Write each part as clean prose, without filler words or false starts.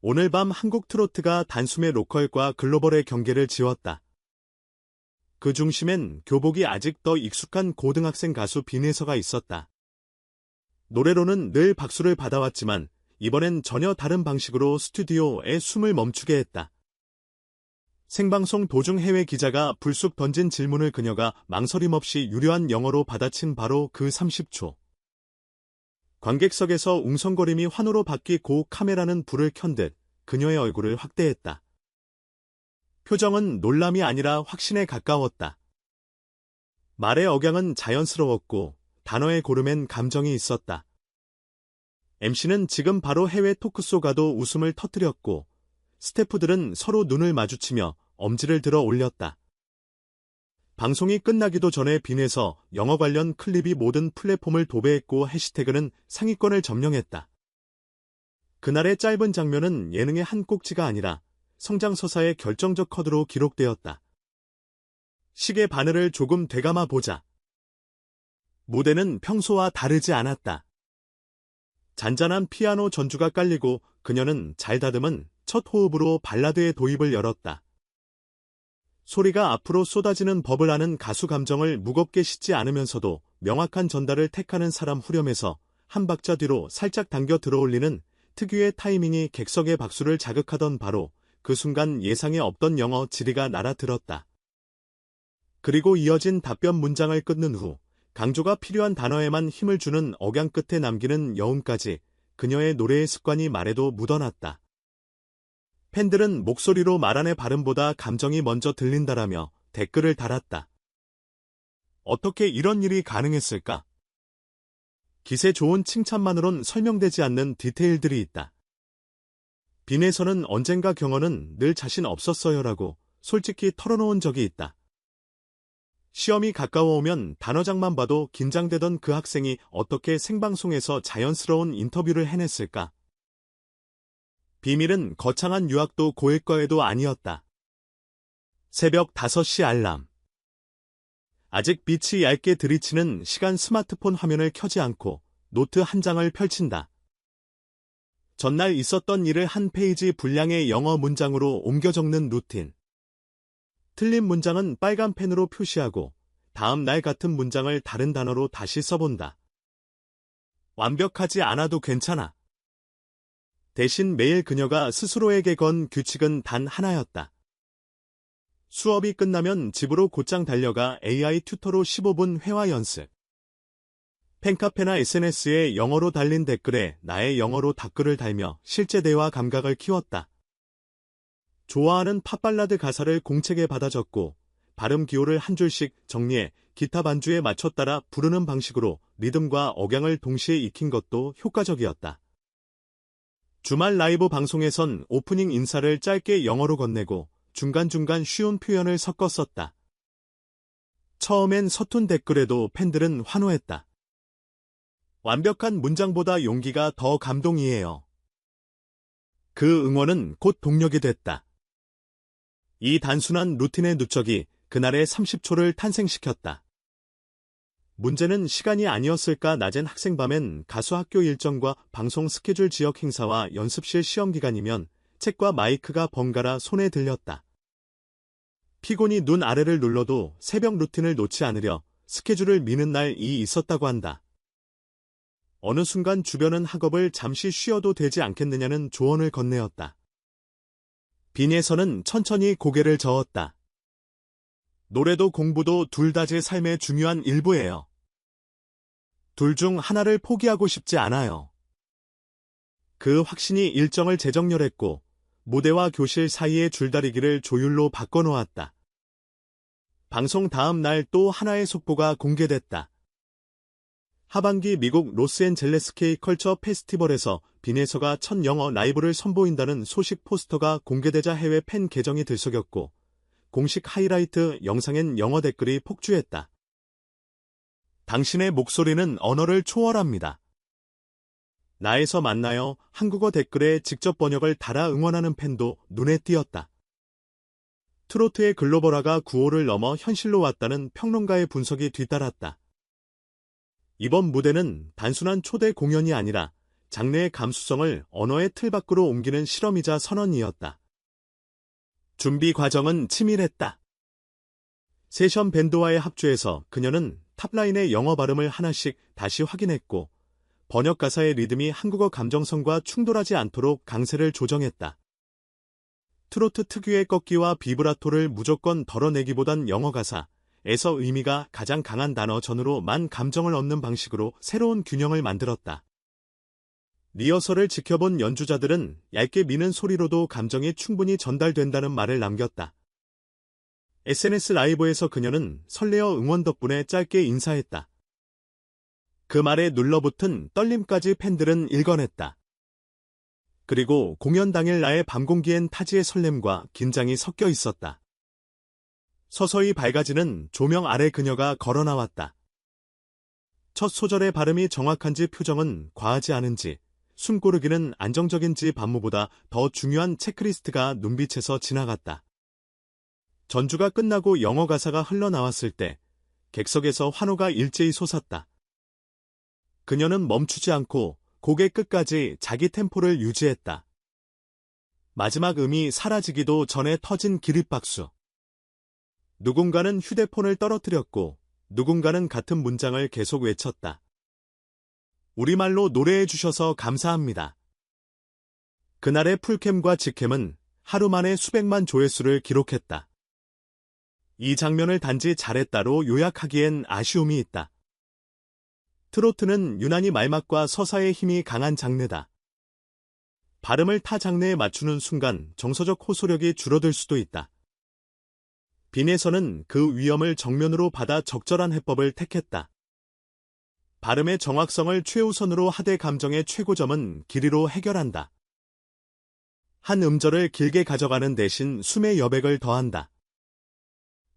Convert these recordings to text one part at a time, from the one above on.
오늘 밤 한국 트로트가 단숨에 로컬과 글로벌의 경계를 지웠다. 그 중심엔 교복이 아직 더 익숙한 고등학생 가수 빈에서가 있었다. 노래로는 늘 박수를 받아왔지만 이번엔 전혀 다른 방식으로 스튜디오에 숨을 멈추게 했다. 생방송 도중 해외 기자가 불쑥 던진 질문을 그녀가 망설임 없이 유려한 영어로 받아친 바로 그 30초. 관객석에서 웅성거림이 환호로 바뀌고 카메라는 불을 켠 듯 그녀의 얼굴을 확대했다. 표정은 놀람이 아니라 확신에 가까웠다. 말의 억양은 자연스러웠고 단어의 고름엔 감정이 있었다. MC는 지금 바로 해외 토크쇼 가도 웃음을 터뜨렸고 스태프들은 서로 눈을 마주치며 엄지를 들어 올렸다. 방송이 끝나기도 전에 빈에서 영어 관련 클립이 모든 플랫폼을 도배했고 해시태그는 상위권을 점령했다. 그날의 짧은 장면은 예능의 한 꼭지가 아니라 성장서사의 결정적 커드로 기록되었다. 시계 바늘을 조금 되감아 보자. 무대는 평소와 다르지 않았다. 잔잔한 피아노 전주가 깔리고 그녀는 잘 다듬은 첫 호흡으로 발라드의 도입을 열었다. 소리가 앞으로 쏟아지는 법을 아는 가수 감정을 무겁게 싣지 않으면서도 명확한 전달을 택하는 사람 후렴에서 한 박자 뒤로 살짝 당겨 들어올리는 특유의 타이밍이 객석의 박수를 자극하던 바로 그 순간 예상에 없던 영어 지리가 날아들었다. 그리고 이어진 답변 문장을 끊는 후 강조가 필요한 단어에만 힘을 주는 억양 끝에 남기는 여운까지 그녀의 노래의 습관이 말에도 묻어났다. 팬들은 목소리로 말안의 발음보다 감정이 먼저 들린다라며 댓글을 달았다. 어떻게 이런 일이 가능했을까? 기세 좋은 칭찬만으론 설명되지 않는 디테일들이 있다. 빈에서는 언젠가 경어는 늘 자신 없었어요라고 솔직히 털어놓은 적이 있다. 시험이 가까워오면 단어장만 봐도 긴장되던 그 학생이 어떻게 생방송에서 자연스러운 인터뷰를 해냈을까? 비밀은 거창한 유학도 고액과외도 아니었다. 새벽 5시 알람. 아직 빛이 얇게 들이치는 시간 스마트폰 화면을 켜지 않고 노트 한 장을 펼친다. 전날 있었던 일을 한 페이지 분량의 영어 문장으로 옮겨 적는 루틴. 틀린 문장은 빨간 펜으로 표시하고 다음 날 같은 문장을 다른 단어로 다시 써본다. 완벽하지 않아도 괜찮아. 대신 매일 그녀가 스스로에게 건 규칙은 단 하나였다. 수업이 끝나면 집으로 곧장 달려가 AI 튜터로 15분 회화 연습. 팬카페나 SNS에 영어로 달린 댓글에 나의 영어로 답글을 달며 실제 대화 감각을 키웠다. 좋아하는 팝발라드 가사를 공책에 받아 적고 발음 기호를 한 줄씩 정리해 기타 반주에 맞춰 따라 부르는 방식으로 리듬과 억양을 동시에 익힌 것도 효과적이었다. 주말 라이브 방송에선 오프닝 인사를 짧게 영어로 건네고 중간중간 쉬운 표현을 섞어 썼다. 처음엔 서툰 댓글에도 팬들은 환호했다. 완벽한 문장보다 용기가 더 감동이에요. 그 응원은 곧 동력이 됐다. 이 단순한 루틴의 누적이 그날의 30초를 탄생시켰다. 문제는 시간이 아니었을까. 낮엔 학생밤엔 가수 학교 일정과 방송 스케줄, 지역 행사와 연습실 시험 기간이면 책과 마이크가 번갈아 손에 들렸다. 피곤이 눈 아래를 눌러도 새벽 루틴을 놓지 않으려 스케줄을 미는 날이 있었다고 한다. 어느 순간 주변은 학업을 잠시 쉬어도 되지 않겠느냐는 조언을 건네었다. 빈에서는 천천히 고개를 저었다. 노래도 공부도 둘 다 제 삶의 중요한 일부예요. 둘 중 하나를 포기하고 싶지 않아요. 그 확신이 일정을 재정렬했고 무대와 교실 사이의 줄다리기를 조율로 바꿔놓았다. 방송 다음 날 또 하나의 속보가 공개됐다. 하반기 미국 로스앤젤레스 K 컬처 페스티벌에서 빈에서가 첫 영어 라이브를 선보인다는 소식 포스터가 공개되자 해외 팬 계정이 들썩였고 공식 하이라이트 영상엔 영어 댓글이 폭주했다. 당신의 목소리는 언어를 초월합니다. 나에서 만나요. 한국어 댓글에 직접 번역을 달아 응원하는 팬도 눈에 띄었다. 트로트의 글로벌화가 구호를 넘어 현실로 왔다는 평론가의 분석이 뒤따랐다. 이번 무대는 단순한 초대 공연이 아니라 장르의 감수성을 언어의 틀 밖으로 옮기는 실험이자 선언이었다. 준비 과정은 치밀했다. 세션 밴드와의 합주에서 그녀는 탑라인의 영어 발음을 하나씩 다시 확인했고 번역 가사의 리듬이 한국어 감정성과 충돌하지 않도록 강세를 조정했다. 트로트 특유의 꺾기와 비브라토를 무조건 덜어내기보단 영어 가사에서 의미가 가장 강한 단어 전후로 만 감정을 얻는 방식으로 새로운 균형을 만들었다. 리허설을 지켜본 연주자들은 얇게 미는 소리로도 감정이 충분히 전달된다는 말을 남겼다. SNS 라이브에서 그녀는 설레어 응원 덕분에 짧게 인사했다. 그 말에 눌러붙은 떨림까지 팬들은 일궈냈다. 그리고 공연 당일 나의 밤 공기엔 타지의 설렘과 긴장이 섞여 있었다. 서서히 밝아지는 조명 아래 그녀가 걸어 나왔다. 첫 소절의 발음이 정확한지 표정은 과하지 않은지 숨 고르기는 안정적인지 반무보다 더 중요한 체크리스트가 눈빛에서 지나갔다. 전주가 끝나고 영어 가사가 흘러나왔을 때 객석에서 환호가 일제히 솟았다. 그녀는 멈추지 않고 곡의 끝까지 자기 템포를 유지했다. 마지막 음이 사라지기도 전에 터진 기립박수. 누군가는 휴대폰을 떨어뜨렸고 누군가는 같은 문장을 계속 외쳤다. 우리말로 노래해 주셔서 감사합니다. 그날의 풀캠과 직캠은 하루 만에 수백만 조회수를 기록했다. 이 장면을 단지 잘했다로 요약하기엔 아쉬움이 있다. 트로트는 유난히 말맛과 서사의 힘이 강한 장르다. 발음을 타 장르에 맞추는 순간 정서적 호소력이 줄어들 수도 있다. 빈에서는 그 위험을 정면으로 받아 적절한 해법을 택했다. 발음의 정확성을 최우선으로 하되 감정의 최고점은 길이로 해결한다. 한 음절을 길게 가져가는 대신 숨의 여백을 더한다.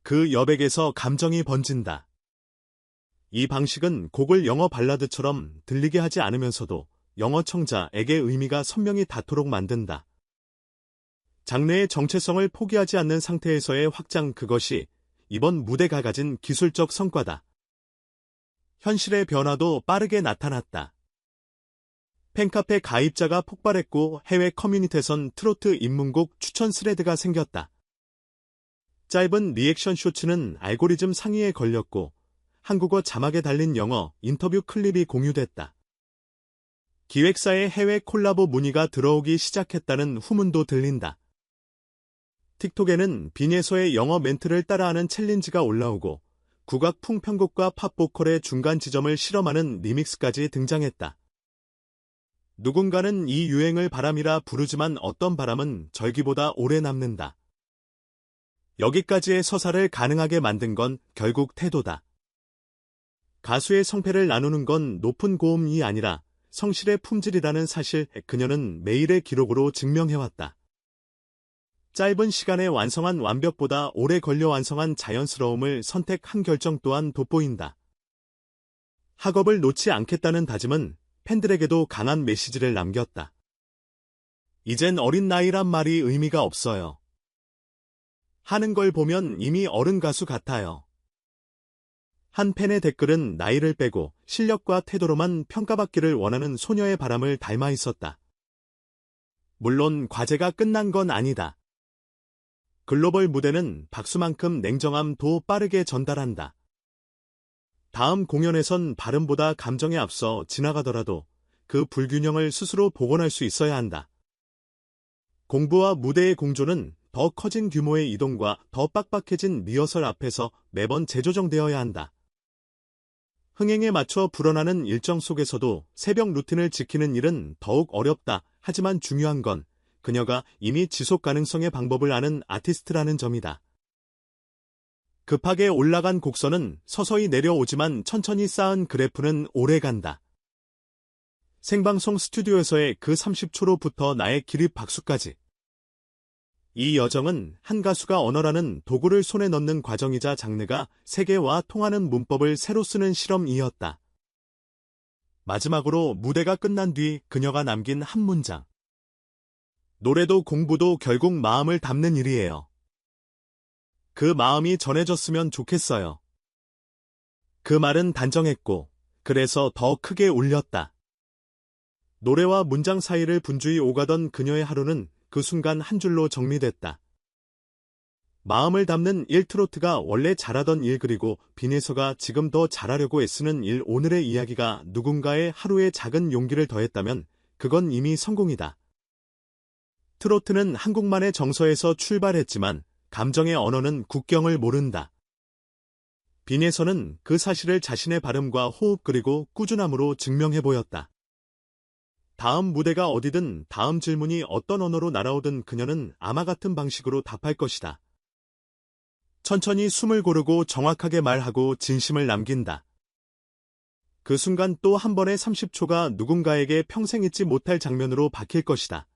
그 여백에서 감정이 번진다. 이 방식은 곡을 영어 발라드처럼 들리게 하지 않으면서도 영어 청자에게 의미가 선명히 닿도록 만든다. 장르의 정체성을 포기하지 않는 상태에서의 확장, 그것이 이번 무대가 가진 기술적 성과다. 현실의 변화도 빠르게 나타났다. 팬카페 가입자가 폭발했고 해외 커뮤니티에선 트로트 입문곡 추천 스레드가 생겼다. 짧은 리액션 쇼츠는 알고리즘 상위에 걸렸고 한국어 자막에 달린 영어 인터뷰 클립이 공유됐다. 기획사의 해외 콜라보 문의가 들어오기 시작했다는 후문도 들린다. 틱톡에는 빈예서의 영어 멘트를 따라하는 챌린지가 올라오고 국악풍 편곡과 팝보컬의 중간 지점을 실험하는 리믹스까지 등장했다. 누군가는 이 유행을 바람이라 부르지만 어떤 바람은 절기보다 오래 남는다. 여기까지의 서사를 가능하게 만든 건 결국 태도다. 가수의 성패를 나누는 건 높은 고음이 아니라 성실의 품질이라는 사실, 그녀는 매일의 기록으로 증명해왔다. 짧은 시간에 완성한 완벽보다 오래 걸려 완성한 자연스러움을 선택한 결정 또한 돋보인다. 학업을 놓지 않겠다는 다짐은 팬들에게도 강한 메시지를 남겼다. 이젠 어린 나이란 말이 의미가 없어요. 하는 걸 보면 이미 어른 가수 같아요. 한 팬의 댓글은 나이를 빼고 실력과 태도로만 평가받기를 원하는 소녀의 바람을 닮아 있었다. 물론 과제가 끝난 건 아니다. 글로벌 무대는 박수만큼 냉정함도 빠르게 전달한다. 다음 공연에선 발음보다 감정에 앞서 지나가더라도 그 불균형을 스스로 복원할 수 있어야 한다. 공부와 무대의 공조는 더 커진 규모의 이동과 더 빡빡해진 리허설 앞에서 매번 재조정되어야 한다. 흥행에 맞춰 불어나는 일정 속에서도 새벽 루틴을 지키는 일은 더욱 어렵다. 하지만 중요한 건 그녀가 이미 지속 가능성의 방법을 아는 아티스트라는 점이다. 급하게 올라간 곡선은 서서히 내려오지만 천천히 쌓은 그래프는 오래간다. 생방송 스튜디오에서의 그 30초로부터 나의 기립 박수까지. 이 여정은 한 가수가 언어라는 도구를 손에 넣는 과정이자 장르가 세계와 통하는 문법을 새로 쓰는 실험이었다. 마지막으로 무대가 끝난 뒤 그녀가 남긴 한 문장. 노래도 공부도 결국 마음을 담는 일이에요. 그 마음이 전해졌으면 좋겠어요. 그 말은 단정했고, 그래서 더 크게 울렸다. 노래와 문장 사이를 분주히 오가던 그녀의 하루는 그 순간 한 줄로 정리됐다. 마음을 담는 일 트로트가 원래 잘하던 일 그리고 빈에서가 지금 더 잘하려고 애쓰는 일 오늘의 이야기가 누군가의 하루에 작은 용기를 더했다면 그건 이미 성공이다. 트로트는 한국만의 정서에서 출발했지만 감정의 언어는 국경을 모른다. 빈에서는 그 사실을 자신의 발음과 호흡 그리고 꾸준함으로 증명해 보였다. 다음 무대가 어디든 다음 질문이 어떤 언어로 날아오든 그녀는 아마 같은 방식으로 답할 것이다. 천천히 숨을 고르고 정확하게 말하고 진심을 남긴다. 그 순간 또 한 번의 30초가 누군가에게 평생 잊지 못할 장면으로 박힐 것이다.